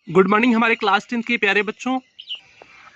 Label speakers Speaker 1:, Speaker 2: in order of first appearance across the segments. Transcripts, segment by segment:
Speaker 1: Good morning हमारे class 10 के प्यारे बच्चों।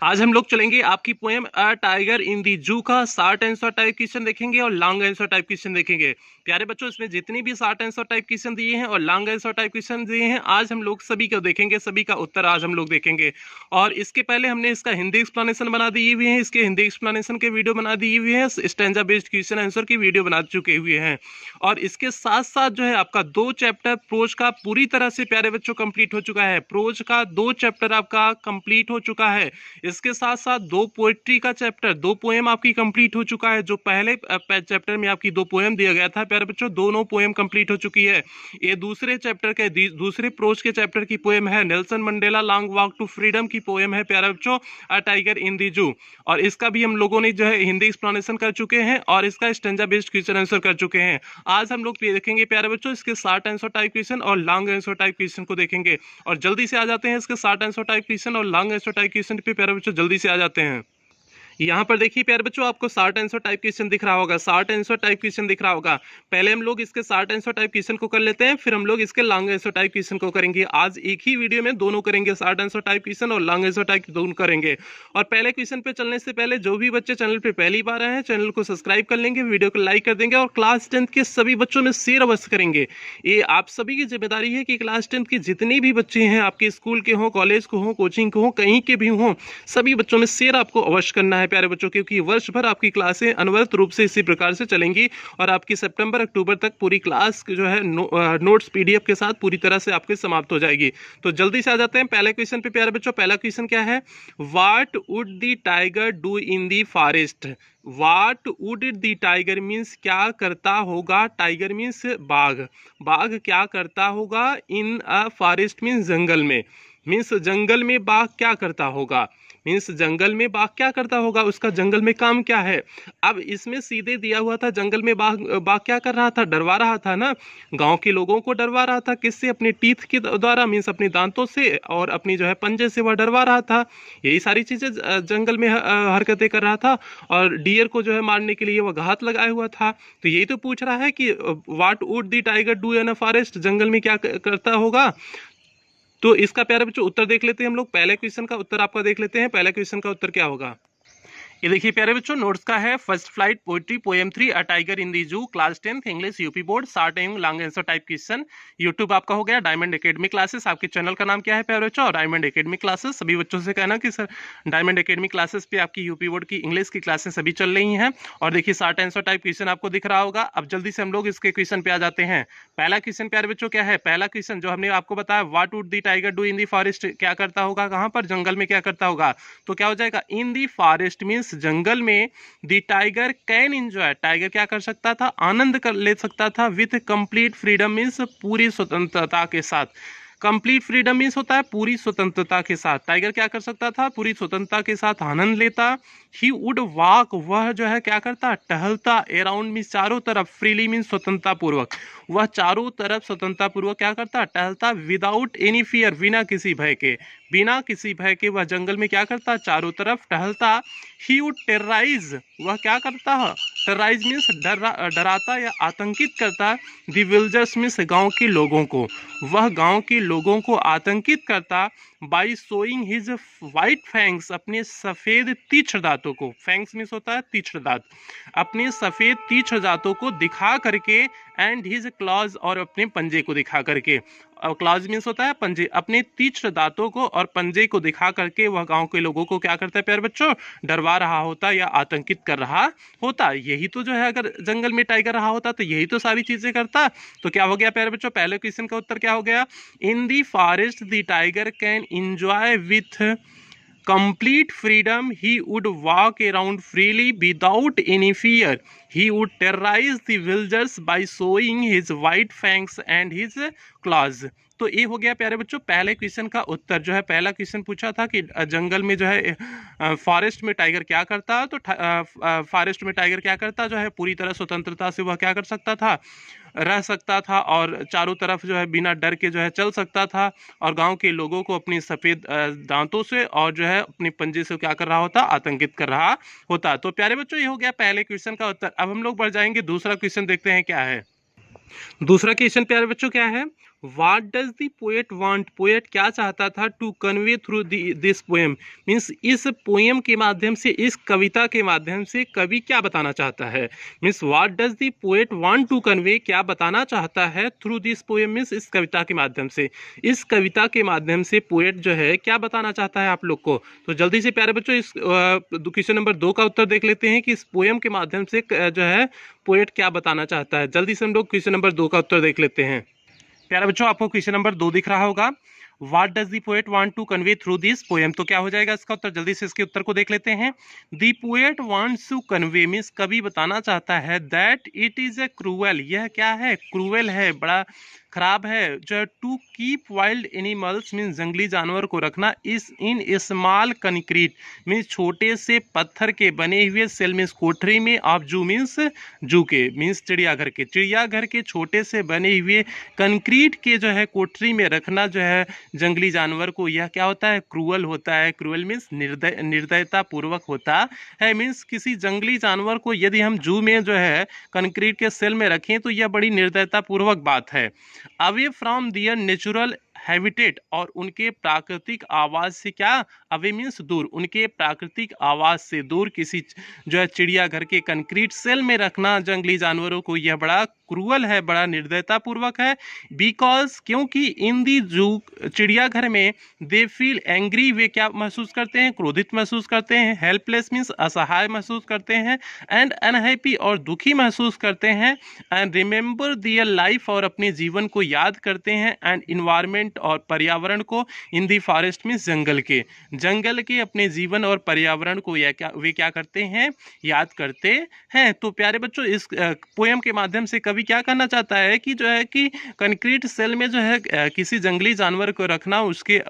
Speaker 1: आज हम लोग चलेंगे आपकी poem a tiger in the जू का शॉर्ट आंसर टाइप क्वेश्चन देखेंगे और लॉन्ग आंसर टाइप क्वेश्चन देखेंगे। प्यारे बच्चों, इसमें जितनी भी शॉर्ट आंसर टाइप क्वेश्चन दिए हैं और लॉन्ग आंसर टाइप क्वेश्चन दिए हैं, आज हम लोग सभी को देखेंगे, सभी का उत्तर आज हम लोग देखेंगे। और इसके पहले हमने इसका हिंदी एक्सप्लेनेशन बना दिए हुए हैं, इसके हिंदी एक्सप्लेनेशन के वीडियो बना दिए हुए हैं, स्टैंजा बेस्ड क्वेश्चन आंसर की वीडियो बना चुके हुए हैं। और इसके साथ साथ जो है आपका 2 चैप्टर प्रोज का पूरी तरह से प्यारे बच्चों कंप्लीट हो चुका है। प्रोज का 2 चैप्टर आपका कंप्लीट हो चुका है। इसके साथ साथ 2 पोएट्री का चैप्टर, 2 पोएम आपकी कंप्लीट हो चुका है। जो पहले चैप्टर में आपकी 2 पोएम दिया गया था प्यारे बच्चों, दोनों पोएम कंप्लीट हो चुकी है। ये दूसरे चैप्टर के दूसरे प्रोज के चैप्टर की पोएम है, Nelson Mandela long walk to freedom की पोएम है प्यारे बच्चों, अ टाइगर इन दी जू। और इसका भी हम लोगों ने जो है हिंदी एक्सप्लेनेशन कर चुके हैं और इसका स्टैंजा बेस्ड क्वेश्चन आंसर कर चुके हैं। आज हम लोग देखेंगे प्यारे बच्चों इसके शॉर्ट आंसर टाइप क्वेश्चन और लॉन्ग आंसर टाइप क्वेश्चन को देखेंगे। और जल्दी से आ जाते हैं इसके शॉर्ट आंसर टाइप क्वेश्चन और लॉन्ग आंसर टाइप क्वेश्चन पे प्यारे बच्चों, जल्दी से आ जाते हैं। यहाँ पर देखिए प्यारे बच्चों, आपको शॉर्ट आंसर टाइप क्वेश्चन दिख रहा होगा, शॉर्ट आंसर टाइप क्वेश्चन दिख रहा होगा। पहले हम लोग इसके शॉर्ट आंसर टाइप क्वेश्चन को कर लेते हैं, फिर हम लोग इसके लॉन्ग आंसर टाइप क्वेश्चन को करेंगे। आज एक ही वीडियो में दोनों करेंगे, शॉर्ट आंसर टाइप क्वेश्चन और लॉन्ग आंसर टाइप दोनों करेंगे। और पहले क्वेश्चन पे चलने से पहले जो भी बच्चे चैनल पे पहली बार आए हैं, चैनल को सब्सक्राइब कर लेंगे, वीडियो को लाइक कर देंगे और क्लास 10 के सभी बच्चों में शेयर अवश्य करेंगे। ये आप सभी की जिम्मेदारी है कि क्लास 10 के जितने भी बच्चे हैं, आपके स्कूल के हों, कॉलेज को हों, कोचिंग को हों, कहीं के भी हों, सभी बच्चों में शेयर आपको अवश्य करना है प्यारे बच्चों, क्योंकि वर्ष भर आपकी क्लासें अनवरत रूप से इसी प्रकार से चलेंगी और आपकी सितंबर अक्टूबर तक पूरी क्लास जो है नोट्स पीडीएफ के साथ पूरी तरह से आपकी समाप्त हो जाएगी। तो जल्दी से आ जाते हैं पहले क्वेश्चन पे प्यारे बच्चों। पहला क्वेश्चन क्या है? What would the tiger do in the forest? What would the tiger means क्या करता होगा, टाइगर मीन्स बाघ, बाघ क्या करता होगा इन अ फॉरेस्ट मीन्स जंगल में, मीन्स जंगल में बाघ क्या करता होगा, मीन्स जंगल में बाघ क्या करता होगा, उसका जंगल में काम क्या है। अब इसमें सीधे दिया हुआ था जंगल में बाघ बाघ क्या कर रहा था, डरवा रहा था ना, गांव के लोगों को डरवा रहा था। किससे? अपने टीथ के द्वारा, मीन्स अपने दांतों से और अपनी जो है पंजे से वह डरवा रहा था। यही सारी चीजें जंगल में हरकतें कर रहा था और डियर को जो है मारने के लिए वह घात लगाया हुआ था। तो यही तो पूछ रहा है कि what would the tiger do in a forest, जंगल में क्या करता होगा। तो इसका प्यारे बच्चों उत्तर देख लेते हैं हम लोग। पहले क्वेश्चन का उत्तर आपका देख लेते हैं, पहले क्वेश्चन का उत्तर क्या होगा। ये देखिए प्यारे बच्चों, नोट्स का है first flight poetry poem 3 a tiger in the zoo, class 10 English UP board, short and long answer type question. YouTube आपका हो गया डायमंड एकेडमी क्लासेस। आपके चैनल का नाम क्या है प्यारे बच्चों? Diamond academy classes. सभी बच्चों से कहना कि सर डायमंड एकेडमी क्लासेस पे आपकी यूपी बोर्ड की इंग्लिश की क्लासेस सभी चल रही हैं। और देखिए शॉर्ट आंसर टाइप क्वेश्चन आपको दिख रहा होगा। अब जल्दी से हम लोग इसके क्वेश्चन पे आ जाते हैं। पहला क्वेश्चन प्यारे बच्चों क्या है? पहला क्वेश्चन जो हमने आपको बताया, what would the tiger do in the forest, क्या करता होगा, कहां पर, जंगल में क्या करता होगा। तो क्या हो जाएगा? इन दी फॉरेस्ट मीन्स जंगल में the tiger can enjoy, tiger क्या कर सकता था, आनंद कर ले सकता था, विथ कंप्लीट फ्रीडम मीन्स पूरी स्वतंत्रता के साथ। कंप्लीट फ्रीडम मीन्स होता है पूरी स्वतंत्रता के साथ। टाइगर क्या कर सकता था? पूरी स्वतंत्रता के साथ आनंद लेता। ही वुड वॉक, वह जो है क्या करता, टहलता। अराउंड मीन्स चारों तरफ, फ्रीली मीन्स स्वतंत्रता पूर्वक, वह चारों तरफ स्वतंत्रता पूर्वक क्या करता, टहलता। विदाउट एनी फियर, बिना किसी भय के, बिना किसी भय के वह जंगल में क्या करता, चारों तरफ टहलता। ही वुड टेरराइज, वह क्या करता है, टेरराइज मीन्स डराता या आतंकित करता। द विल्जर्स मीन्स गांव के लोगों को, वह गांव के लोगों को आतंकित करता। By showing his white fangs, अपने सफेद तीक्ष्ण दांतों को, फैंग्स मीन्स होता है तीक्ष्ण दांत, अपने सफेद तीक्ष्ण दांतों को दिखा करके। एंड हिज क्लॉज, और अपने पंजे को दिखा करके। क्लॉज मीन्स होता है पंजे, अपने तीक्ष्ण दांतों को और पंजे को दिखा करके वह गांव के लोगों को क्या करता है प्यारे बच्चों, डरवा रहा होता या आतंकित कर रहा होता। यही तो जो है, अगर जंगल में टाइगर रहा होता तो यही तो सारी चीजें करता। तो क्या हो गया प्यारे बच्चों, पहले क्वेश्चन का उत्तर क्या हो गया? In the forest the tiger can enjoy with complete freedom. He would walk around freely without any fear. He would terrorize the villagers by showing his white fangs and his claws. तो ये हो गया प्यारे बच्चों पहले question का उत्तर। जो है पहला क्वेश्चन पूछा था कि जंगल में जो है फॉरेस्ट में टाइगर क्या करता, तो फॉरेस्ट में टाइगर क्या करता, जो है पूरी तरह स्वतंत्रता से वह क्या कर सकता था, रह सकता था और चारों तरफ जो है बिना डर के जो है चल सकता था और गांव के लोगों को अपनी सफेद दांतों से और जो है अपने पंजे से क्या कर रहा होता, आतंकित कर रहा होता। तो प्यारे बच्चों ये हो गया पहले क्वेश्चन का उत्तर। अब हम लोग बढ़ जाएंगे, दूसरा क्वेश्चन देखते हैं क्या है। दूसरा क्वेश्चन प्यारे बच्चों क्या है? What does the poet want, poet क्या चाहता था to convey through this poem, means इस पोएम के माध्यम से, इस कविता के माध्यम से कवि क्या बताना चाहता है। Means what does the poet want to convey, क्या बताना चाहता है थ्रू दिस पोएम, मीन्स इस कविता के माध्यम से, इस कविता के माध्यम से पोएट जो है क्या बताना चाहता है आप लोग को। तो जल्दी से प्यारे बच्चों इस क्वेश्चन नंबर 2 का उत्तर देख लेते हैं कि इस पोएम के माध्यम से जो है पोएट क्या बताना चाहता है। जल्दी से हम लोग क्वेश्चन नंबर 2 का उत्तर देख लेते हैं। प्यारे बच्चों आपको क्वेश्चन नंबर 2 दिख रहा होगा, what does the poet want to convey through this poem. तो क्या हो जाएगा इसका उत्तर, जल्दी से इसके उत्तर को देख लेते हैं। The poet wants to convey means कवि बताना चाहता है that it is a cruel, यह क्या है, क्रूअल है, बड़ा खराब है, जो to keep wild animals means जंगली जानवर को रखना इस इन स्मॉल कंक्रीट मीन्स छोटे से पत्थर के बने हुए सेल मीन्स कोठरी में, ऑफ जू मीन्स जू के मीन्स चिड़ियाघर के, चिड़ियाघर के छोटे से बने हुए कंक्रीट के जो है कोठरी में रखना जो है जंगली जानवर को, यह क्या होता है, क्रूअल होता है। क्रूअल मीन्स निर्दयता पूर्वक होता है। मीन्स किसी जंगली जानवर को यदि हम जू में जो है कंक्रीट के सेल में रखें तो यह बड़ी निर्दयता पूर्वक बात है। Away from their natural habitat, और उनके प्राकृतिक आवाज से, क्या अवे मीन्स दूर, उनके प्राकृतिक आवाज से दूर किसी जो है चिड़ियाघर के कंक्रीट सेल में रखना जंगली जानवरों को यह बड़ा क्रूअल है, बड़ा निर्दयता पूर्वक है। बिकॉज क्योंकि इन दी जू चिड़ियाघर में दे फील एंग्री, वे क्या महसूस करते हैं, क्रोधित महसूस करते हैं। हेल्पलेस मीन्स असहाय महसूस करते हैं। एंड अनहैप्पी और दुखी महसूस करते हैं। एंड रिमेंबर दियर लाइफ और अपने जीवन को याद करते हैं। एंड इन्वायरमेंट और पर्यावरण को, इन दी फॉरेस्ट मीन्स जंगल के, जंगल के अपने जीवन और पर्यावरण को वे क्या करते हैं, याद करते हैं। तो प्यारे बच्चों इस पोएम के माध्यम से कवि क्या करना चाहता है कि जो है कि कंक्रीट सेल में जो है किसी जंगली जानवर को रखना, उसके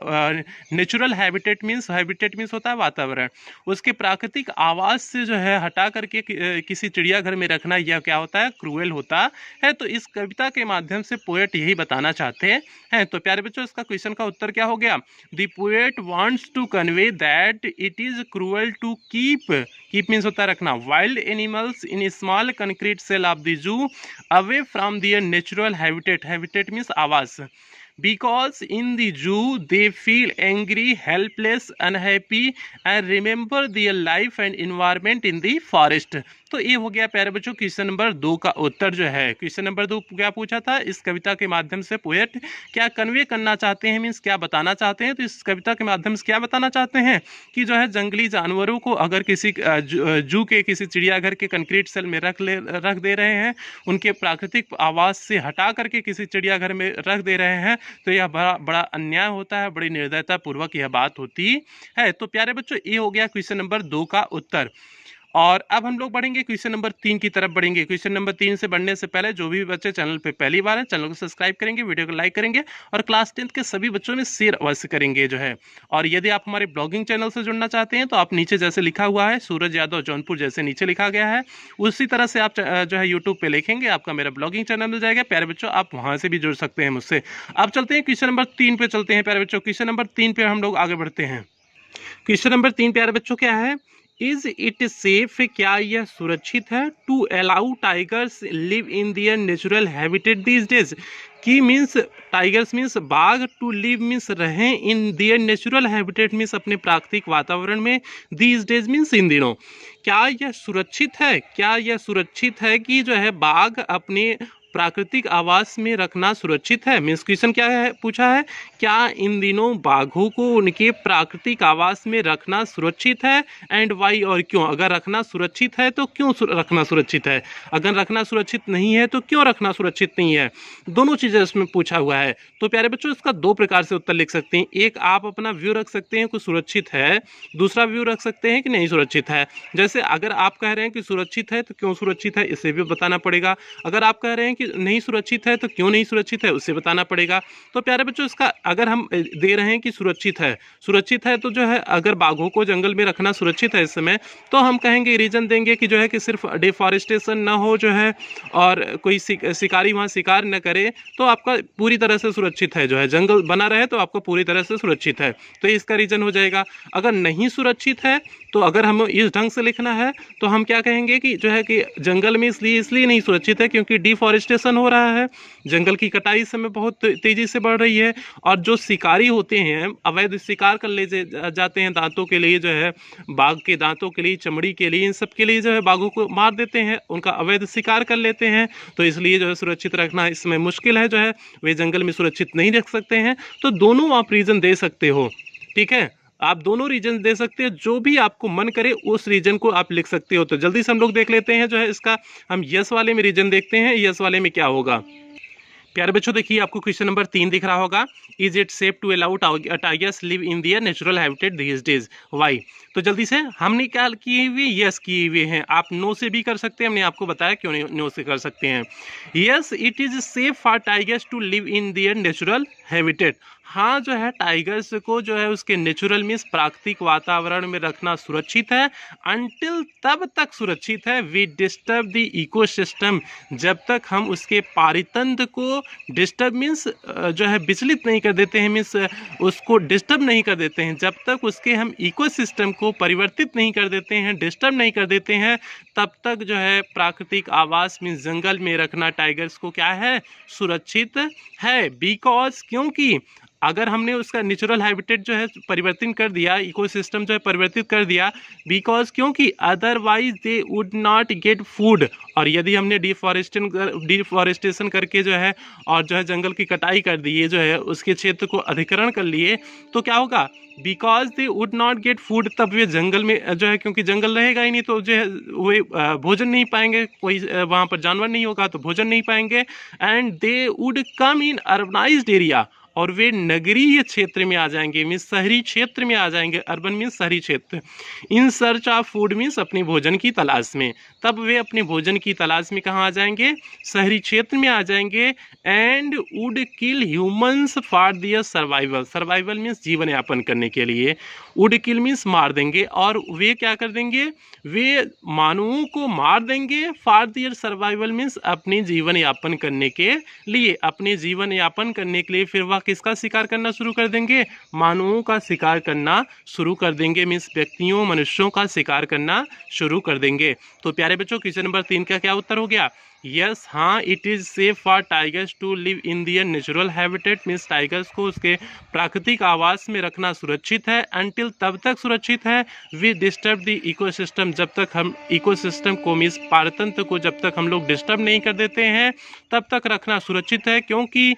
Speaker 1: नेचुरल हैबिटेट मीन्स होता है वातावरण, उसके प्राकृतिक आवाज से जो है हटा करके किसी चिड़ियाघर में रखना, यह क्या होता है, क्रूएल होता है। तो इस कविता के माध्यम से पोएट यही बताना चाहते हैं। तो प्यारे बच्चों इसका क्वेश्चन का उत्तर क्या हो गया, the poet wants to convey that it is cruel to keep means होता है रखना, wild animals in small concrete cell of the zoo away from their natural habitat means आवाज। Because in the zoo they feel angry, helpless, unhappy and remember their life and environment in the forest। तो ये हो गया प्यारे बच्चों question number 2 का उत्तर जो है। क्वेश्चन नंबर 2 क्या पूछा था, इस कविता के माध्यम से पोएट क्या कन्वे करना चाहते हैं, मीन्स क्या बताना चाहते हैं। तो इस कविता के माध्यम से क्या बताना चाहते हैं कि जो है जंगली जानवरों को अगर किसी जू के किसी चिड़ियाघर के कंक्रीट सेल में रख दे रहे हैं, उनके प्राकृतिक आवाज से हटा करके किसी चिड़ियाघर में रख दे रहे हैं, तो यह बड़ा अन्याय होता है, बड़ी निर्दयता पूर्वक यह बात होती है। तो प्यारे बच्चों ये हो गया क्वेश्चन नंबर 2 का उत्तर। और अब हम लोग बढ़ेंगे क्वेश्चन नंबर 3 की तरफ बढ़ेंगे। क्वेश्चन नंबर 3 से बढ़ने से पहले जो भी बच्चे चैनल पे पहली बार है, चैनल को सब्सक्राइब करेंगे, वीडियो को लाइक करेंगे और क्लास 10th के सभी बच्चों में शेयर अवश्य करेंगे जो है। और यदि आप हमारे ब्लॉगिंग चैनल से जुड़ना चाहते हैं तो आप नीचे जैसे लिखा हुआ है सूरज यादव जौनपुर, जैसे नीचे लिखा गया है उसी तरह से आप जो है यूट्यूब पे लिखेंगे, आपका मेरा ब्लॉगिंग चैनल मिल जाएगा। प्यारे बच्चों आप वहां से भी जुड़ सकते हैं मुझसे। अब चलते हैं क्वेश्चन नंबर 3 पे चलते हैं प्यारे बच्चों। क्वेश्चन नंबर 3 पे हम लोग आगे बढ़ते हैं। क्वेश्चन नंबर 3 प्यारे बच्चों क्या है, इज इट सेफ, क्या यह सुरक्षित है, to allow tigers live in their natural habitat these days, की मीन्स टाइगर्स मीन्स बाघ, टू लिव मीन्स रहें, in their natural habitat means अपने प्राकृतिक वातावरण में, दीज डेज मीन्स इन दिनों। क्या यह सुरक्षित है, क्या यह सुरक्षित है कि जो है बाघ अपने प्राकृतिक आवास में रखना सुरक्षित है। मीन्स क्वेश्चन क्या है पूछा है, क्या इन दिनों बाघों को उनके प्राकृतिक आवास में रखना सुरक्षित है, एंड वाई और क्यों। अगर रखना सुरक्षित है तो क्यों रखना सुरक्षित है, अगर रखना सुरक्षित नहीं है तो क्यों रखना सुरक्षित नहीं है। दोनों चीज़ें इसमें पूछा हुआ है। तो प्यारे बच्चों इसका 2 प्रकार से उत्तर लिख सकते हैं। एक आप अपना व्यू रख सकते हैं कि सुरक्षित है, दूसरा व्यू रख सकते हैं कि नहीं सुरक्षित है। जैसे अगर आप कह रहे हैं कि सुरक्षित है तो क्यों सुरक्षित है इसे भी बताना पड़ेगा, अगर आप कह रहे हैं कि नहीं सुरक्षित है तो क्यों नहीं सुरक्षित है उसे बताना पड़ेगा। तो प्यारे बच्चों इसका अगर हम दे रहे हैं कि सुरक्षित है तो जो है अगर बाघों को जंगल में रखना सुरक्षित है इस समय, तो हम कहेंगे रीजन देंगे कि जो है कि सिर्फ डिफॉरेस्टेशन ना हो जो है और कोई शिकारी वहाँ शिकार न करे तो आपका पूरी तरह से सुरक्षित है, जो है जंगल बना रहे तो आपको पूरी तरह से सुरक्षित है, तो इसका रीजन हो जाएगा। अगर नहीं सुरक्षित है तो अगर हम इस ढंग से लिखना है तो हम क्या कहेंगे कि जो है कि जंगल में इसलिए नहीं सुरक्षित है क्योंकि डिफॉरेस्टेशन हो रहा है, जंगल की कटाई इस समय बहुत तेजी से बढ़ रही है, और जो शिकारी होते हैं अवैध शिकार कर ले जाते हैं दांतों के लिए, जो है बाघ के दांतों के लिए, चमड़ी के लिए, इन सब के लिए जो है बाघों को मार देते हैं, उनका अवैध शिकार कर लेते हैं। तो इसलिए जो है सुरक्षित रखना इसमें मुश्किल है, जो है वे जंगल में सुरक्षित नहीं रख सकते हैं। तो दोनों आप रीजन दे सकते हो, ठीक है, आप दोनों रीजन दे सकते हो, जो भी आपको मन करे उस रीजन को आप लिख सकते हो। तो जल्दी से हम लोग देख लेते हैं जो है इसका, हम यस वाले में रीजन देखते हैं, यस वाले में क्या होगा। प्यारे बच्चों देखिए आपको क्वेश्चन नंबर 3 दिख रहा होगा, is it safe to allow tigers live in their natural habitat these days, why. तो जल्दी से हमने क्या किए हुए, यस किए हुए हैं, आप नो से भी कर सकते हैं, हमने आपको बताया क्यों नो से कर सकते हैं। Yes it is safe for tigers to live in their natural habitat, हाँ जो है टाइगर्स को जो है उसके नेचुरल मीन्स प्राकृतिक वातावरण में रखना सुरक्षित है, अनटिल तब तक सुरक्षित है वी डिस्टर्ब द इकोसिस्टम, जब तक हम उसके पारितंत्र को डिस्टर्ब मीन्स जो है विचलित नहीं कर देते हैं, मीन्स उसको डिस्टर्ब नहीं कर देते हैं, जब तक उसके हम इकोसिस्टम को परिवर्तित नहीं कर देते हैं, डिस्टर्ब नहीं कर देते हैं, तब तक जो है प्राकृतिक आवास मीन्स जंगल में रखना टाइगर्स को क्या है, सुरक्षित है। बिकॉज क्योंकि अगर हमने उसका नेचुरल हैबिटेट जो है परिवर्तन कर दिया, इकोसिस्टम जो है परिवर्तित कर दिया, बिकॉज क्योंकि otherwise they would not get food, और यदि हमने डिफॉरेस्टेशन करके जो है और जो है जंगल की कटाई कर दी है, जो है उसके क्षेत्र को अधिग्रहण कर लिए, तो क्या होगा, because they would not get food, तब वे जंगल में जो है, क्योंकि जंगल रहेगा ही नहीं तो जो है वे भोजन नहीं पाएंगे, कोई वहाँ पर जानवर नहीं होगा तो भोजन नहीं पाएंगे, and they would come in urbanised area, और वे नगरीय क्षेत्र में आ जाएंगे, मीन्स शहरी क्षेत्र में आ जाएंगे, अर्बन मीन्स शहरी क्षेत्र, in search of food means अपने भोजन की तलाश में, तब वे अपने भोजन की तलाश में कहाँ आ जाएंगे, शहरी क्षेत्र में आ जाएंगे, and would kill humans for their survival, survival means जीवन यापन करने के लिए, वुड किल मीन्स मार देंगे, और वे क्या कर देंगे, वे मानवों को मार देंगे, फॉर दियर सर्वाइवल मीन्स अपने जीवन यापन करने के लिए, अपने जीवन यापन करने के लिए फिर वह किसका शिकार करना शुरू कर देंगे, मानवों का शिकार करना शुरू कर देंगे, मीन्स व्यक्तियों मनुष्यों का शिकार करना शुरू कर देंगे। तो प्यारे बच्चों क्वेश्चन नंबर 3 का क्या उत्तर हो गया, यस, हाँ it is safe for tigers to live in their natural habitat, means tigers को उसके प्राकृतिक आवास में रखना सुरक्षित है, अनटिल तब तक सुरक्षित है वी डिस्टर्ब द इकोसिस्टम, जब तक हम इकोसिस्टम को मीन्स पारतंत्र को जब तक हम लोग डिस्टर्ब नहीं कर देते हैं तब तक रखना सुरक्षित है, क्योंकि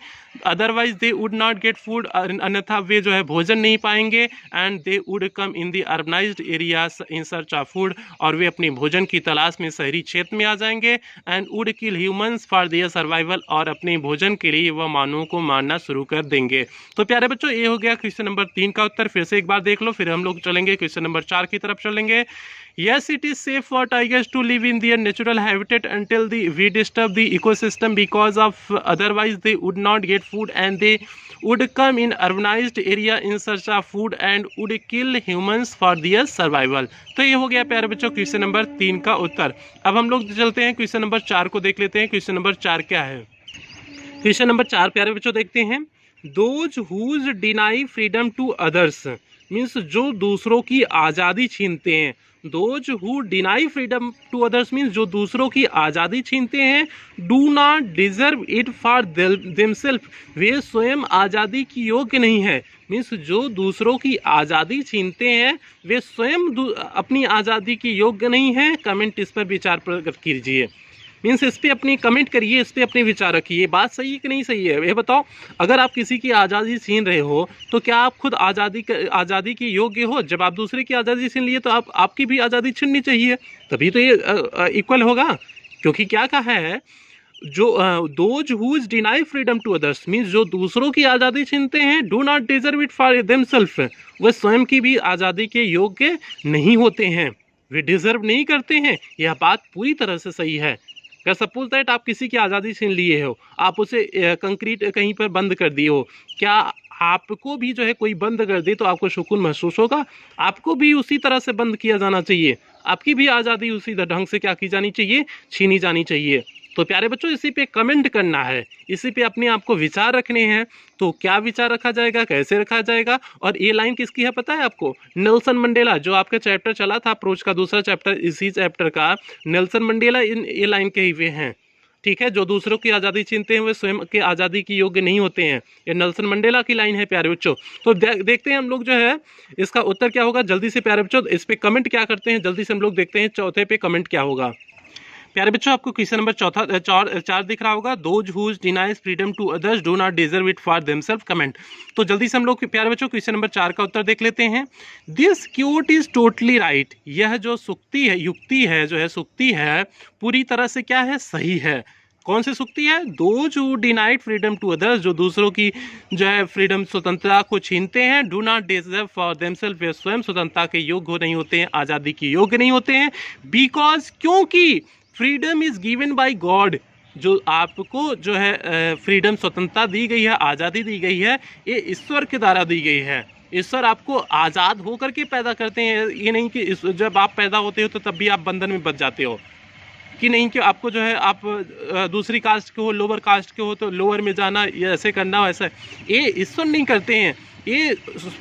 Speaker 1: otherwise they would not get food, अन्यथा वे जो है भोजन नहीं पाएंगे, and they would come in the urbanised areas in search of food, और वे अपनी भोजन की तलाश में शहरी क्षेत्र में आ जाएंगे, and would kill humans for their survival, और अपने भोजन के लिए वह मानवों को मारना शुरू कर देंगे। तो प्यारे बच्चों ये हो गया क्वेश्चन नंबर 3 का उत्तर, फिर से एक बार देख लो, फिर हम लोग चलेंगे क्वेश्चन नंबर 4 की तरफ चलेंगे। Yes, it is safe for tigers to live in their natural habitat until we disturb the ecosystem, because of otherwise they would not get food and they would come in urbanized area in search of food and would kill humans for their survival। तो ये हो गया प्यारे बच्चों question number 3 का उत्तर। अब हम लोग चलते हैं क्वेश्चन नंबर 4 को देख लेते हैं। क्वेश्चन नंबर 4 क्या है? क्वेश्चन नंबर 4 प्यारे बच्चों देखते हैं, those who deny freedom to others, means जो दूसरों की आज़ादी छीनते हैं, those who deny freedom to others means जो दूसरों की आज़ादी छीनते हैं, do not deserve it for themselves, वे स्वयं आज़ादी की योग्य नहीं है, मीन्स जो दूसरों की आज़ादी छीनते हैं वे स्वयं अपनी आज़ादी की योग्य नहीं है। कमेंट इस पर विचार प्रकट कीजिए, मीन्स इस पर अपनी कमेंट करिए, इस पर अपने विचार रखिए, बात सही है कि नहीं सही है ये बताओ। अगर आप किसी की आज़ादी छीन रहे हो तो क्या आप खुद आज़ादी के योग्य हो? जब आप दूसरे की आज़ादी छीन लिए तो आपकी भी आज़ादी छीननी चाहिए, तभी तो ये इक्वल होगा। क्योंकि क्या कहा है, जो those who deny freedom to others means जो दूसरों की आज़ादी छीनते हैं, do not deserve it for themselves, वे स्वयं की भी आज़ादी के योग्य नहीं होते हैं, वे डिजर्व नहीं करते हैं। यह बात पूरी तरह से सही है। अगर सपोज दैट आप किसी की आज़ादी छीन लिए हो, आप उसे कंक्रीट कहीं पर बंद कर दिए हो, क्या आपको भी जो है कोई बंद कर दे तो आपको सुकून महसूस होगा? आपको भी उसी तरह से बंद किया जाना चाहिए, आपकी भी आज़ादी उसी ढंग से क्या की जानी चाहिए, छीनी जानी चाहिए। तो प्यारे बच्चों इसी पे कमेंट करना है, इसी पे अपने आप को विचार रखने हैं। तो क्या विचार रखा जाएगा, कैसे रखा जाएगा, और ये लाइन किसकी है पता है आपको? नेल्सन मंडेला, जो आपका चैप्टर चला था अप्रोच का दूसरा चैप्टर, इसी चैप्टर का नेल्सन मंडेला ये लाइन कहे हुए हैं। ठीक है। जो दूसरों की आज़ादी छीनते हैं वे स्वयं के आज़ादी की योग्य नहीं होते हैं। ये नेल्सन मंडेला की लाइन है प्यारे बच्चों। तो देखते हैं हम लोग जो है इसका उत्तर क्या होगा जल्दी से प्यारे बच्चों। इस पे कमेंट क्या करते हैं जल्दी से हम लोग देखते हैं। चौथे पे कमेंट क्या होगा प्यारे बच्चों। आपको क्वेश्चन नंबर चार दिख रहा होगा। Those who denies freedom to others do not deserve it for themselves comment. तो जल्दी से हम लोग प्यारे बच्चों क्वेश्चन नंबर 4 का उत्तर देख लेते हैं। This quote is totally right. यह जो सुक्ति है युक्ति है जो है सुक्ति है पूरी तरह से क्या है सही है। कौन सी सुक्ति है? Those who denied freedom to others, जो दूसरों की जो है फ्रीडम स्वतंत्रता को छीनते हैं, do not deserve for themselves, वे स्वयं स्वतंत्रता के योग्य नहीं होते हैं, आज़ादी के योग्य नहीं होते हैं। बिकॉज क्योंकि freedom is given by God, जो आपको जो है फ्रीडम स्वतंत्रता दी गई है, आज़ादी दी गई है, ये ईश्वर के द्वारा दी गई है। ईश्वर आपको आज़ाद होकर के पैदा करते हैं। ये नहीं कि जब आप पैदा होते हो तो तब भी आप बंधन में बच जाते हो, कि नहीं कि आपको जो है आप दूसरी कास्ट के हो, लोअर कास्ट के हो तो लोअर में जाना, ये ऐसे करना वैसा, ये ईश्वर नहीं करते हैं। ये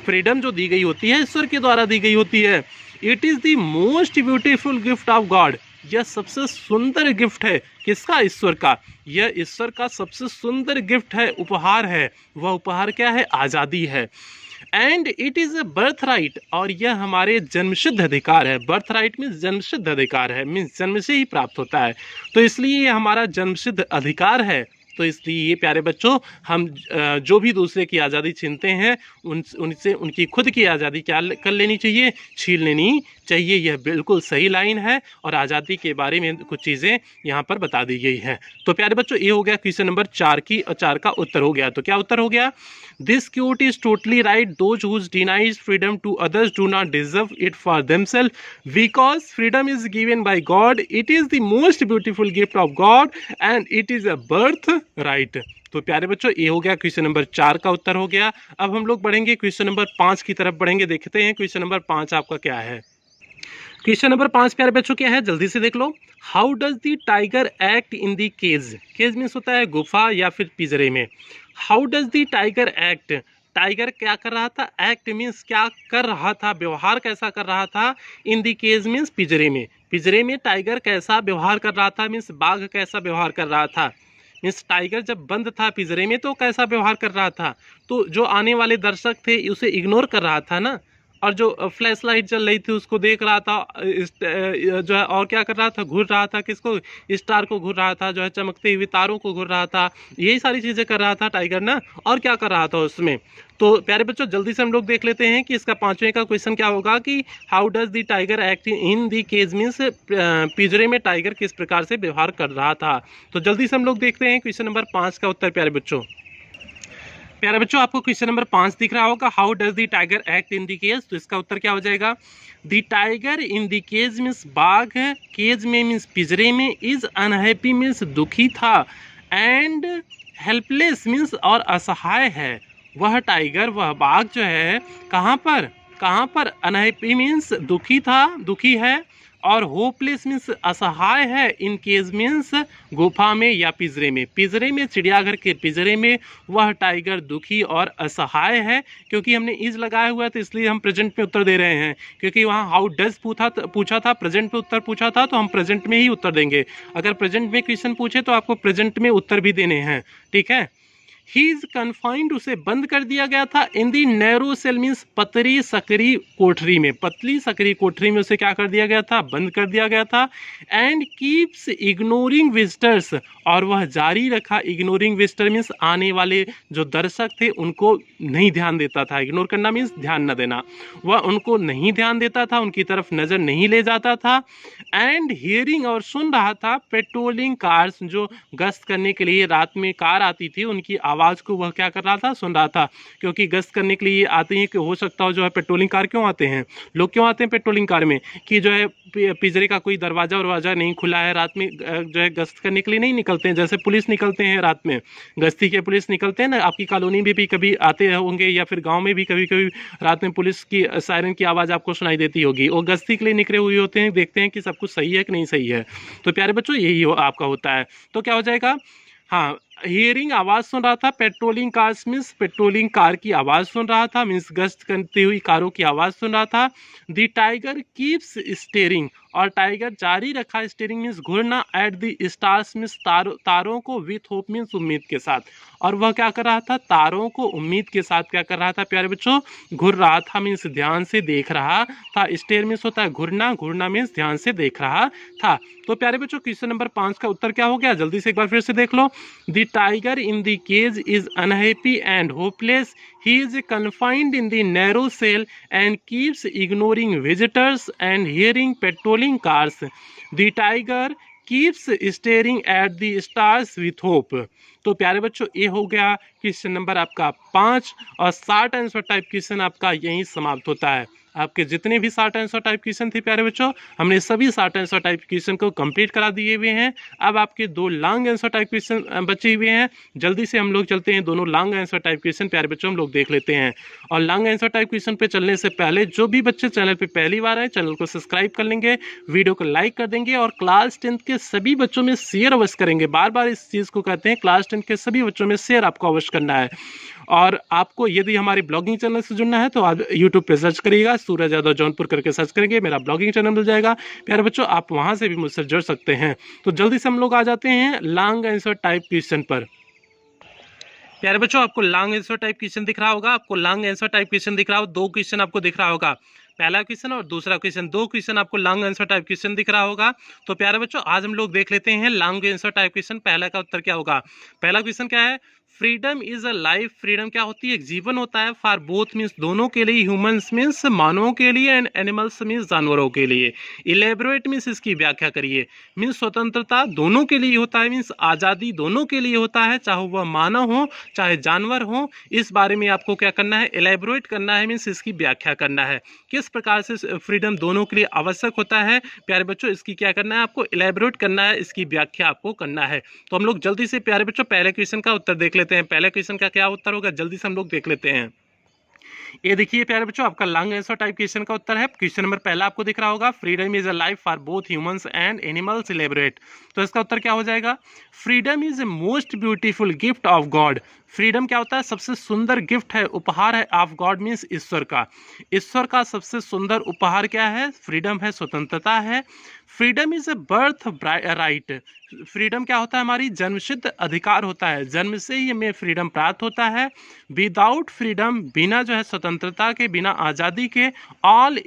Speaker 1: फ्रीडम जो दी गई होती है ईश्वर के द्वारा दी गई होती है। It is the most beautiful gift of God. यह सबसे सुंदर गिफ्ट है किसका? ईश्वर का। यह ईश्वर का सबसे सुंदर गिफ्ट है, उपहार है। वह उपहार क्या है? आज़ादी है। And it is a birth right, और यह हमारे जन्मसिद्ध अधिकार है। बर्थ राइट मीन्स जन्मसिद्ध अधिकार है, मीन्स जन्म से ही प्राप्त होता है, तो इसलिए यह हमारा जन्मसिद्ध अधिकार है। तो इसलिए ये प्यारे बच्चों हम जो भी दूसरे की आज़ादी छीनते हैं उनसे उनकी खुद की आज़ादी क्या कर लेनी चाहिए? छीन लेनी चाहिए। यह बिल्कुल सही लाइन है और आज़ादी के बारे में कुछ चीज़ें यहाँ पर बता दी गई हैं। तो प्यारे बच्चों ये हो गया क्वेश्चन नंबर 4 का उत्तर हो गया। तो क्या उत्तर हो गया? This quote is totally right. Those whose denies freedom to others do not deserve it for themself because freedom is given by God. It is the most beautiful gift of God and it is a birth right. तो प्यारे बच्चों ये हो गया question number 4 का उत्तर हो गया। अब हम लोग बढ़ेंगे क्वेश्चन नंबर 5 की तरफ बढ़ेंगे। देखते हैं क्वेश्चन नंबर 5 आपका क्या है। क्वेश्चन नंबर 5 प्यारे बच्चों क्या है जल्दी से देख लो। How does the tiger act in the cage? Cage means होता है गुफा या फिर पिंजरे में। How does the tiger act? Tiger क्या कर रहा था? एक्ट मीन्स क्या कर रहा था, व्यवहार कैसा कर रहा था। इन द केज मीन्स पिंजरे में। पिंजरे में टाइगर कैसा व्यवहार कर रहा था, मीन्स बाघ कैसा व्यवहार कर रहा था। मीन्स टाइगर जब बंद था पिंजरे में तो कैसा व्यवहार कर रहा था। तो जो आने वाले दर्शक थे उसे इग्नोर कर रहा था ना, और जो फ्लैश लाइट जल रही थी उसको देख रहा था, जो है और क्या कर रहा था? घूर रहा था। किसको? स्टार को घूर रहा था, जो है चमकते हुए तारों को घूर रहा था। यही सारी चीज़ें कर रहा था टाइगर ना। और क्या कर रहा था उसमें? तो प्यारे बच्चों जल्दी से हम लोग देख लेते हैं कि इसका 5वें का क्वेश्चन क्या होगा कि how does the tiger act in the cage means पिंजरे में टाइगर किस प्रकार से व्यवहार कर रहा था। तो जल्दी से हम लोग देखते हैं क्वेश्चन नंबर 5 का उत्तर। प्यारे बच्चों आपको क्वेश्चन नंबर 5 दिख रहा होगा। How does the tiger act in the cage? तो इसका उत्तर क्या हो जाएगा? The tiger in the cage means बाघ है, केज में मीन्स पिंजरे में, इज अनहैप्पी मीन्स दुखी था, एंड हेल्पलेस मीन्स और असहाय है। वह टाइगर वह बाघ जो है कहाँ पर अनहैप्पी मीन्स दुखी था, दुखी है, और होपलेस मीन्स असहाय है। इन केज मीन्स गुफा में या पिंजरे में। पिंजरे में, चिड़ियाघर के पिंजरे में वह टाइगर दुखी और असहाय है। क्योंकि हमने इज लगाया हुआ है तो इसलिए हम प्रेजेंट में उत्तर दे रहे हैं, क्योंकि वहाँ हाउ डज पूछा था, प्रेजेंट में उत्तर पूछा था, तो हम प्रेजेंट में ही उत्तर देंगे। अगर प्रेजेंट में क्वेश्चन पूछे तो आपको प्रेजेंट में उत्तर भी देने हैं, ठीक है। ही इज कन्फाइंड, उसे बंद कर दिया गया था। इन दी नैरो सेल मीन्स पतली सकरी कोठरी में, पतली सकरी कोठरी में उसे क्या कर दिया गया था? बंद कर दिया गया था। एंड कीप्स इग्नोरिंग विजिटर्स, और वह जारी रखा। इग्नोरिंग विजिटर मीन्स आने वाले जो दर्शक थे उनको नहीं ध्यान देता था। इग्नोर करना मीन्स ध्यान न देना। वह उनको नहीं ध्यान देता था, उनकी तरफ नज़र नहीं ले जाता था। एंड हियरिंग, और सुन रहा था। पेट्रोलिंग कार्स, जो गश्त करने के लिए रात में कार आती थी उनकी आवाज़ को वह क्या कर रहा था? सुन रहा था। क्योंकि गश्त करने के लिए आते हैं कि हो सकता हो जो है पेट्रोलिंग कार क्यों आते हैं, लोग क्यों आते हैं पेट्रोलिंग कार में, कि जो है पिंजरे का कोई दरवाजा नहीं खुला है, रात में जो है गश्त करने के लिए नहीं निकलते हैं। जैसे पुलिस निकलते हैं रात में, गश्ती के पुलिस निकलते हैं ना। आपकी कॉलोनी में भी कभी आते होंगे, या फिर गाँव में भी कभी कभी रात में पुलिस की सायरन की आवाज़ आपको सुनाई देती होगी। वो गश्ती के लिए निकले हुए होते हैं, देखते हैं कि सब कुछ सही है कि नहीं सही है। तो प्यारे बच्चों यही आपका होता है। तो क्या हो जाएगा? हाँ, हियरिंग आवाज सुन रहा था, patrolling cars means patrolling car की आवाज सुन रहा था, मीन्स गश्त करती हुई कारों की आवाज सुन रहा था। द टाइगर कीप्स स्टेयरिंग, और टाइगर जारी रखा स्टेयरिंग मीन्स घूरना, एट द स्टार्स मीन्स तारों को, विथ होप मीन्स उम्मीद के साथ। और वह क्या कर रहा था, तारों को उम्मीद के साथ क्या कर रहा था प्यारे बच्चों, घूर रहा था मीन्स ध्यान से देख रहा था। स्टेयर मीन्स होता है घूरना, घूरना मीन्स ध्यान से देख रहा था। तो प्यारे बच्चों क्वेश्चन नंबर 5 का उत्तर क्या हो गया, जल्दी से एक बार फिर से देख लो। The tiger in the cage is unhappy and hopeless, he is confined in the narrow cell and keeps ignoring visitors and hearing patrolling cars. The tiger keeps staring at the stars with hope. तो प्यारे बच्चों ये हो गया question number आपका 5, और short answer type question आपका यहीं समाप्त होता है। आपके जितने भी शॉर्ट आंसर टाइप क्वेश्चन थे प्यारे बच्चों, हमने सभी शॉर्ट आंसर टाइप क्वेश्चन को कंप्लीट करा दिए हुए हैं। अब आपके 2 लॉन्ग आंसर टाइप क्वेश्चन बचे हुए हैं। जल्दी से हम लोग चलते हैं, दोनों लॉन्ग आंसर टाइप क्वेश्चन प्यारे बच्चों हम लोग देख लेते हैं। और लॉन्ग आंसर टाइप क्वेश्चन पे चलने से पहले जो भी बच्चे चैनल पे पहली बार आए, चैनल को सब्सक्राइब कर लेंगे, वीडियो को लाइक कर देंगे, और क्लास 10 के सभी बच्चों में शेयर अवश्य करेंगे। बार बार इस चीज़ को कहते हैं, क्लास 10 के सभी बच्चों में शेयर आपको अवश्य करना है। और आपको यदि हमारी ब्लॉगिंग चैनल से जुड़ना है तो आप यूट्यूब पे सर्च करिएगा, सूरज यादव जौनपुर करके सर्च करेंगे, मेरा ब्लॉगिंग चैनल मिल जाएगा। प्यारे बच्चों आप वहां से भी मुझसे जुड़ सकते हैं। तो जल्दी से हम लोग आ जाते हैं लॉन्ग आंसर टाइप क्वेश्चन पर। प्यारे बच्चों आपको लॉन्ग आंसर टाइप क्वेश्चन दिख रहा होगा, आपको लॉन्ग आंसर टाइप क्वेश्चन दिख रहा होगा, 2 क्वेश्चन आपको दिख रहा होगा, पहला क्वेश्चन और दूसरा क्वेश्चन, 2 क्वेश्चन आपको लॉन्ग आंसर टाइप क्वेश्चन दिख रहा होगा। तो प्यारे बच्चों आज हम लोग देख लेते हैं लॉन्ग आंसर टाइप क्वेश्चन। पहला का उत्तर क्या होगा, पहला क्वेश्चन क्या है, freedom is a life, freedom क्या होती है, एक जीवन होता है, फॉर बोथ मीन्स दोनों के लिए, ह्यूमंस मीन्स मानवों के लिए, एंड एनिमल्स मीन्स जानवरों के लिए। इलेबोरेट मीन्स इसकी व्याख्या करिए। मीन्स स्वतंत्रता दोनों के लिए होता है, मीन्स आज़ादी दोनों के लिए होता है, चाहे वह मानव हो चाहे जानवर हो। इस बारे में आपको क्या करना है, इलेबोरेट करना है, मीन्स इसकी व्याख्या करना है, किस प्रकार से फ्रीडम दोनों के लिए आवश्यक होता है। प्यारे बच्चों इसकी क्या करना है, आपको इलेबोरेट करना है, इसकी व्याख्या आपको करना है। तो हम लोग जल्दी से प्यारे बच्चों पहले क्वेश्चन का उत्तर देख लेते हैं। पहले क्वेश्चन का क्या उत्तर होगा, जल्दी से हम लोग देख लेते हैं। ये देखिए प्यारे बच्चों आपका लॉन्ग आंसर टाइप क्वेश्चन का उत्तर है। क्वेश्चन नंबर पहला आपको दिख रहा होगा, freedom is a life for both humans and animals, elaborate. तो इसका उत्तर क्या हो जाएगा, freedom is a most beautiful gift of God. Freedom क्या होता है, सबसे सुंदर गिफ्ट है, उपहार है, ऑफ गॉड मीन्स ईश्वर का। ईश्वर का सबसे सुंदर उपहार क्या है, फ्रीडम है, स्वतंत्रता है। Freedom is a birth right, freedom क्या होता है, हमारी जन्मसिद्ध अधिकार होता है, जन्म से ही हमें फ्रीडम प्राप्त होता है। विदाउट फ्रीडम, बिना जो है स्वतंत्रता के, बिना आज़ादी के, ऑल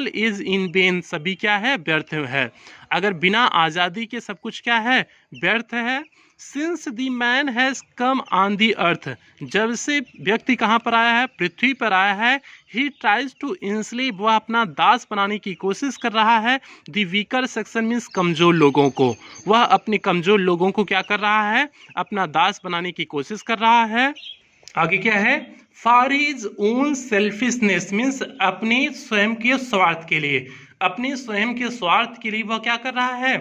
Speaker 1: इज इन वेन, सभी क्या है, व्यर्थ है। अगर बिना आज़ादी के सब कुछ क्या है, व्यर्थ है। Since the man has come on the earth, जब से व्यक्ति कहाँ पर आया है, पृथ्वी पर आया है। ही ट्राइज टू इंस्लेव, वह अपना दास बनाने की कोशिश कर रहा है। द वीकर सेक्शन मीन्स कमज़ोर लोगों को, वह अपने कमज़ोर लोगों को क्या कर रहा है, अपना दास बनाने की कोशिश कर रहा है। आगे क्या है, for his own selfishness means अपने स्वयं के स्वार्थ के लिए, अपने स्वयं के स्वार्थ के लिए वह क्या कर रहा है,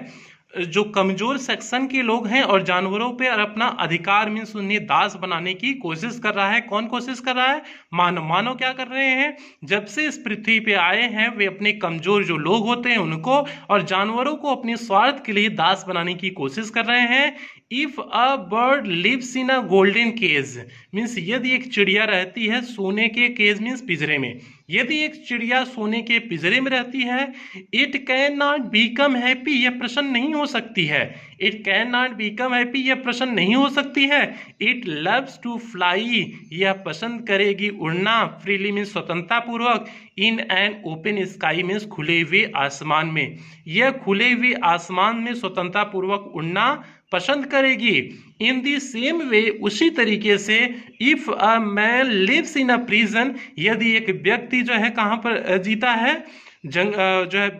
Speaker 1: जो कमजोर सेक्शन के लोग हैं और जानवरों पे और अपना अधिकार मीन्स उन्हें दास बनाने की कोशिश कर रहा है। कौन कोशिश कर रहा है, मानव क्या कर रहे हैं, जब से इस पृथ्वी पे आए हैं वे अपने कमजोर जो लोग होते हैं उनको और जानवरों को अपने स्वार्थ के लिए दास बनाने की कोशिश कर रहे हैं। If a bird lives in a golden cage means, यदि एक चिड़िया रहती है सोने के केज मीन्स पिंजरे में, यदि एक चिड़िया सोने के पिंजरे में रहती है, it can not become happy, यह प्रसन्न नहीं हो सकती है। It can not become happy, यह प्रसन्न नहीं हो सकती है। इट लव्स टू फ्लाई, यह पसंद करेगी उड़ना, फ्रीली मीन्स स्वतंत्रता पूर्वक, in an open sky means खुले हुए आसमान में, यह खुले हुए आसमान में स्वतंत्रता पूर्वक उड़ना पसंद करेगी। इन दी सेम वे, उसी तरीके से, if a man lives in a prison, यदि एक व्यक्ति जो है कहाँ पर जीता है, जो है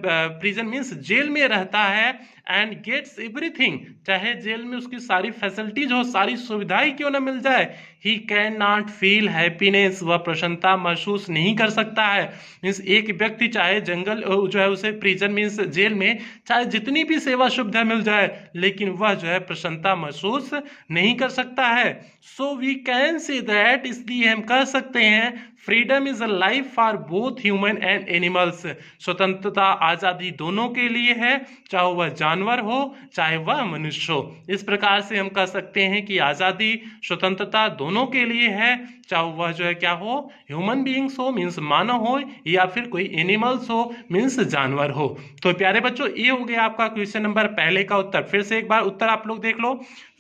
Speaker 1: प्रिजन मीन्स जेल में रहता है, एंड गेट्स एवरीथिंग, चाहे जेल में उसकी सारी फैसिलिटीज हो, सारी सुविधाएं क्यों ना मिल जाए, he can not feel happiness, वह प्रसन्नता महसूस नहीं कर सकता है। मीन्स एक व्यक्ति चाहे जंगल जो है उसे प्रिजन मीन्स जेल में चाहे जितनी भी सेवा सुविधा मिल जाए, लेकिन वह जो है प्रसन्नता महसूस नहीं कर सकता है। So we can say that, इसलिए हम कह सकते हैं, freedom is a life for both human and animals. स्वतंत्रता आजादी दोनों के लिए है, चाहे वह जानवर हो चाहे वह मनुष्य हो। इस प्रकार से हम कह सकते हैं कि आजादी स्वतंत्रता दोनों के लिए है, चाहे वह जो है क्या हो, ह्यूमन बीइंग्स हो मीन्स मानव हो, या फिर कोई एनिमल्स हो मीन्स जानवर हो। तो प्यारे बच्चों ये हो गया आपका क्वेश्चन नंबर पहले का उत्तर। फिर से एक बार उत्तर आप लोग देख लो,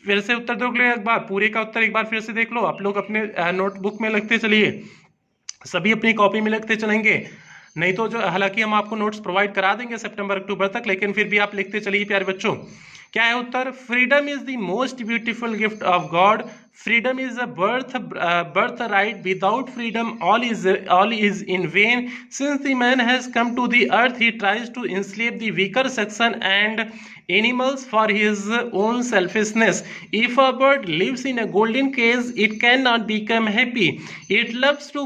Speaker 1: फिर से उत्तर देख लो, एक बार पूरे का उत्तर एक बार फिर से देख लो। आप लोग अपने नोटबुक में लिखते चलिए, सभी अपनी कॉपी में लिखते चलेंगे, नहीं तो जो हालांकि हम आपको नोट्स प्रोवाइड करा देंगे सितंबर अक्टूबर तक, लेकिन फिर भी आप लिखते चलिए प्यारे बच्चों। क्या है उत्तर? Freedom is the most beautiful gift of God. Freedom is a birth right. Without freedom all is in vain. Since the man has come to the earth, he tries to enslave the weaker section and animals for his own selfishness. If a bird lives in a golden cage, it cannot become happy. It loves to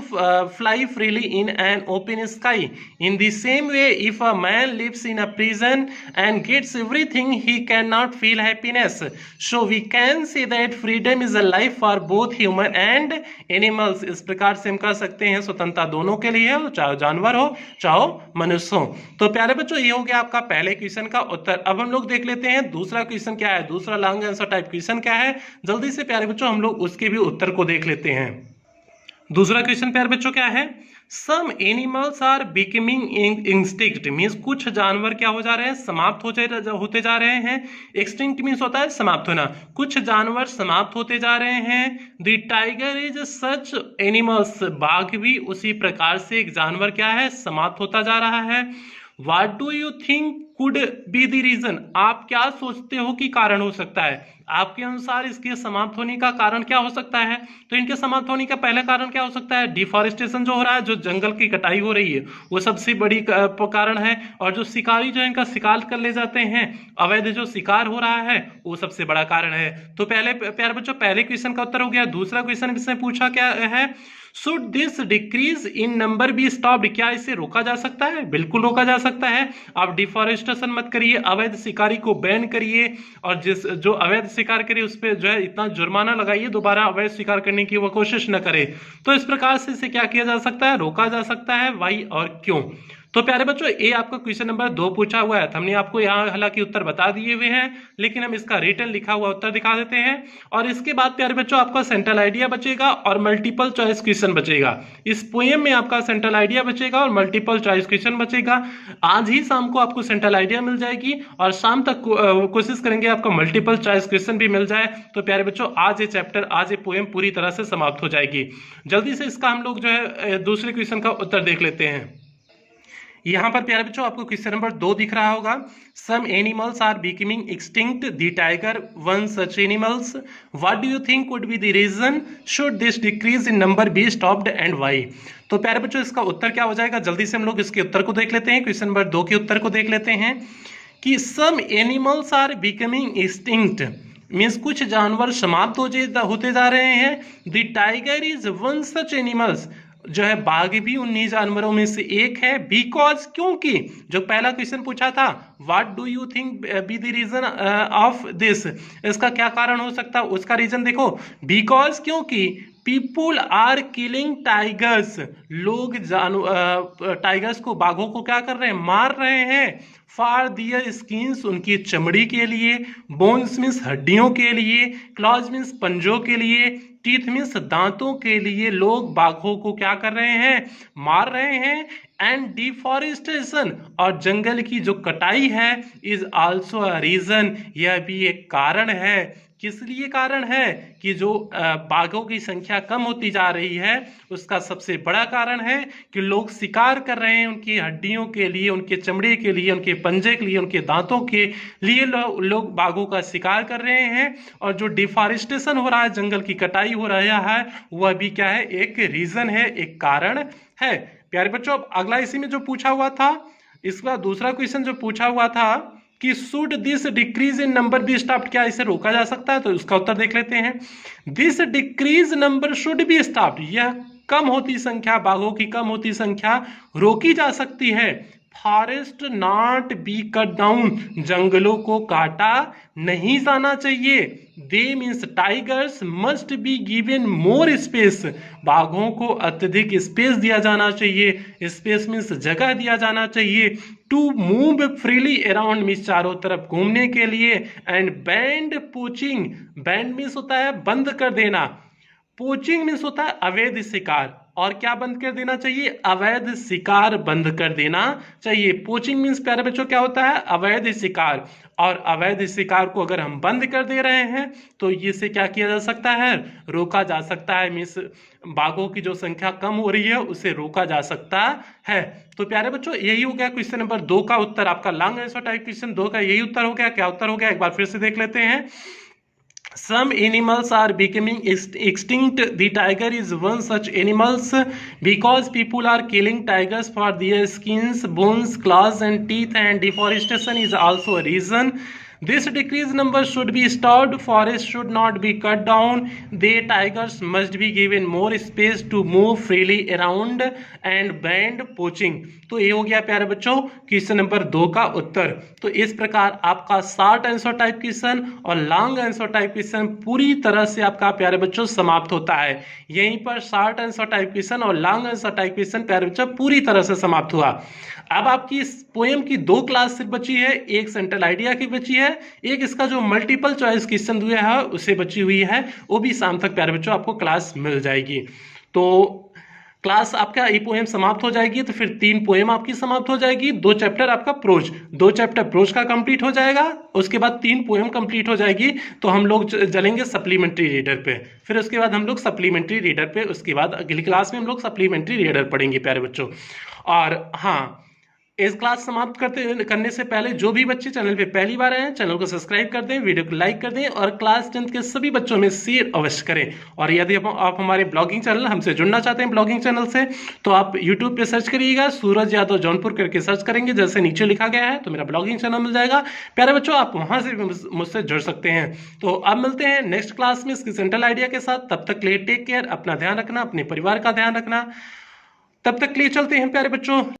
Speaker 1: fly freely in an open sky. In the same way, if a man lives in a prison and gets everything, he cannot feel happiness. So we can say that freedom is a life for both human and animals. इस प्रकार से हम कह सकते हैं स्वतंत्रता दोनों के लिए हो, चाहे जानवर हो चाहे मनुष्य हो। तो प्यारे बच्चों ये हो गया आपका पहले क्वेश्चन का उत्तर। अब हम लोग देख लेते हैं दूसरा क्वेश्चन क्या है, दूसरा लॉन्ग आंसर टाइप क्वेश्चन क्या है। जल्दी से प्यारे बच्चों हम लोग उसके भी उत्तर को देख लेते हैं। दूसरा क्वेश्चन प्यारे बच्चों क्या है? Some animals are becoming extinct means कुछ जानवर क्या हो जा रहे हैं, समाप्त होते जा रहे हैं। एक्सटिंक्ट मीन्स होता है समाप्त होना, कुछ जानवर समाप्त होते जा रहे हैं। The tiger is such animals, बाघ भी उसी प्रकार से एक जानवर क्या है, समाप्त होता जा रहा है। What do you think could be the reason? आप क्या सोचते हो कि कारण हो सकता है? आपके अनुसार इसके समाप्त होने का कारण क्या हो सकता है? तो इनके समाप्त होने का पहला कारण क्या हो सकता है? डिफॉरेस्टेशन जो हो रहा है, जो जंगल की कटाई हो रही है, वो सबसे बड़ी कारण है। और जो शिकारी जो इनका शिकार कर ले जाते हैं, अवैध जो शिकार हो रहा है, वो सबसे बड़ा कारण है। तो पहले प्यारे बच्चों पहले क्वेश्चन का उत्तर हो गया। दूसरा क्वेश्चन इसने पूछा क्या है? Should this decrease in number be stopped? क्या इसे रोका जा सकता है? बिल्कुल रोका जा सकता है। आप डिफॉरेस्टेशन मत करिए, अवैध शिकारी को बैन करिए, और जो अवैध शिकार करे उस पर जो है इतना जुर्माना लगाइए, दोबारा अवैध शिकार करने की वो कोशिश न करे। तो इस प्रकार से इसे क्या किया जा सकता है, रोका जा सकता है। वाई और क्यों? तो प्यारे बच्चों ये आपका क्वेश्चन नंबर 2 पूछा हुआ है। हमने आपको यहाँ हालांकि उत्तर बता दिए हुए हैं, लेकिन हम इसका रिटन लिखा हुआ उत्तर दिखा देते हैं। और इसके बाद प्यारे बच्चों आपका सेंट्रल आइडिया बचेगा और मल्टीपल चॉइस क्वेश्चन बचेगा। इस पोएम में आपका सेंट्रल आइडिया बचेगा और मल्टीपल चॉइस क्वेश्चन बचेगा। आज ही शाम को आपको सेंट्रल आइडिया मिल जाएगी और शाम तक कोशिश करेंगे आपका मल्टीपल चॉइस क्वेश्चन भी मिल जाए। तो प्यारे बच्चों आज ये चैप्टर, आज ये पोएम पूरी तरह से समाप्त हो जाएगी। जल्दी से इसका हम लोग जो है दूसरे क्वेश्चन का उत्तर देख लेते हैं। यहाँ पर प्यारे बच्चों आपको क्वेश्चन नंबर 2 दिख रहा होगा। Some animals are becoming extinct, the tiger one such animals. What do you think would be the reason? Should this decrease in number be stopped and why? तो प्यारे बच्चों इसका उत्तर क्या हो जाएगा? जल्दी से हम लोग इसके उत्तर को देख लेते हैं। क्वेश्चन नंबर 2 के उत्तर को देख लेते हैं कि some animals are becoming extinct means कुछ जानवर समाप्त होते जा रहे हैं। The tiger is one such animals, जो है बाघ भी उन्हीं जानवरों में से एक है। बिकॉज, क्योंकि जो पहला क्वेश्चन पूछा था, what do you think be the reason of this, इसका क्या कारण हो सकता है, उसका रीजन देखो। बिकॉज क्योंकि पीपुल आर किलिंग टाइगर्स, लोग टाइगर्स को, बाघों को क्या कर रहे हैं, मार रहे हैं। फॉर दियर स्किन्स, उनकी चमड़ी के लिए। बोन्स मीन्स हड्डियों के लिए। क्लॉज मीन्स पंजों के लिए। टीथ मीन्स दांतों के लिए लोग बाघों को क्या कर रहे हैं, मार रहे हैं। एंड डिफॉरेस्टेशन, और जंगल की जो कटाई है, इज आल्सो अ रीजन, यह भी एक कारण है। किस लिए कारण है? कि जो बाघों की संख्या कम होती जा रही है, उसका सबसे बड़ा कारण है कि लोग शिकार कर रहे हैं उनकी हड्डियों के लिए, उनके चमड़े के लिए, उनके पंजे के लिए, उनके दांतों के लिए लोग बाघों का शिकार कर रहे हैं। और जो डिफॉरेस्टेशन हो रहा है, जंगल की कटाई हो रहा है, वह भी क्या है, एक रीजन है, एक कारण है। प्यारे बच्चों अब अगला इसी में जो पूछा हुआ था, इसका दूसरा क्वेश्चन जो पूछा हुआ था कि should this decrease in number be stopped, क्या इसे रोका जा सकता है? तो उसका उत्तर देख लेते हैं। This decrease number should be stopped, यह कम होती संख्या, बाघों की कम होती संख्या रोकी जा सकती है। Forest not be cut down, जंगलों को काटा नहीं जाना चाहिए। दे means tigers must be given more space, बाघों को अत्यधिक स्पेस दिया जाना चाहिए। स्पेस मीन्स जगह दिया जाना चाहिए। To move freely around means चारों तरफ घूमने के लिए। And banned poaching, banned means होता है बंद कर देना, पोचिंग मीन्स होता है अवैध शिकार। और क्या बंद कर देना चाहिए? अवैध शिकार बंद कर देना चाहिए। पोचिंग मीन्स प्यारे बच्चों क्या होता है? अवैध शिकार। और अवैध शिकार को अगर हम बंद कर दे रहे हैं तो इससे क्या किया जा सकता है? रोका जा सकता है। मीन्स बाघों की जो संख्या कम हो रही है उसे रोका जा सकता है। तो प्यारे बच्चों यही हो गया क्वेश्चन नंबर 2 का उत्तर। आपका लॉन्ग आंसर टाइप क्वेश्चन 2 का यही उत्तर हो गया। क्या उत्तर हो गया एक बार फिर से देख लेते हैं। Some animals are becoming extinct. The tiger is one such animals because people are killing tigers for their skins, bones, claws and teeth, and deforestation is also a reason. This decreased number should be stopped. Forests should not be cut down. The tigers must be given more space to move freely around and banned poaching. तो ये हो गया प्यारे बच्चों question number 2 का उत्तर। तो इस प्रकार आपका शॉर्ट आंसर टाइप क्वेश्चन और लॉन्ग आंसर टाइप क्वेश्चन पूरी तरह से आपका प्यारे बच्चों समाप्त होता है। यहीं पर शॉर्ट आंसर टाइप क्वेश्चन और लॉन्ग आंसर टाइप क्वेश्चन प्यारे बच्चों पूरी तरह से समाप्त हुआ। अब आपकी इस पोएम की 2 क्लास सिर्फ बची है, एक सेंट्रल आइडिया की बची है, एक इसका जो मल्टीपल चॉइस क्वेश्चन दिया है उसे बची हुई है। वो भी शाम तक प्यारे बच्चों आपको क्लास मिल जाएगी। तो क्लास आपका ये पोएम समाप्त हो जाएगी तो फिर 3 पोएम आपकी समाप्त हो जाएगी। 2 चैप्टर आपका प्रोज, 2 चैप्टर प्रोज का कंप्लीट हो जाएगा। उसके बाद 3 पोएम कंप्लीट हो जाएगी तो हम लोग चलेंगे सप्लीमेंट्री रीडर पे। फिर उसके बाद हम लोग सप्लीमेंट्री रीडर पे, उसके बाद अगली क्लास में हम लोग सप्लीमेंट्री रीडर पढ़ेंगे प्यारे बच्चों। और हाँ, इस क्लास समाप्त करने से पहले जो भी बच्चे चैनल पे पहली बार आए हैं चैनल को सब्सक्राइब कर दें, वीडियो को लाइक कर दें और क्लास 10th के सभी बच्चों में शेयर अवश्य करें। और यदि आप हमारे ब्लॉगिंग चैनल हमसे जुड़ना चाहते हैं ब्लॉगिंग चैनल से तो आप यूट्यूब पे सर्च करिएगा, सूरज यादव जौनपुर करके सर्च करेंगे, जैसे नीचे लिखा गया है तो मेरा ब्लॉगिंग चैनल मिल जाएगा। प्यारे बच्चों आप वहां से मुझसे जुड़ सकते हैं। तो अब मिलते हैं नेक्स्ट क्लास में इसकी सेंट्रल आइडिया के साथ। तब तक के लिए टेक केयर, अपना ध्यान रखना, अपने परिवार का ध्यान रखना। तब तक के लिए चलते हैं प्यारे बच्चों।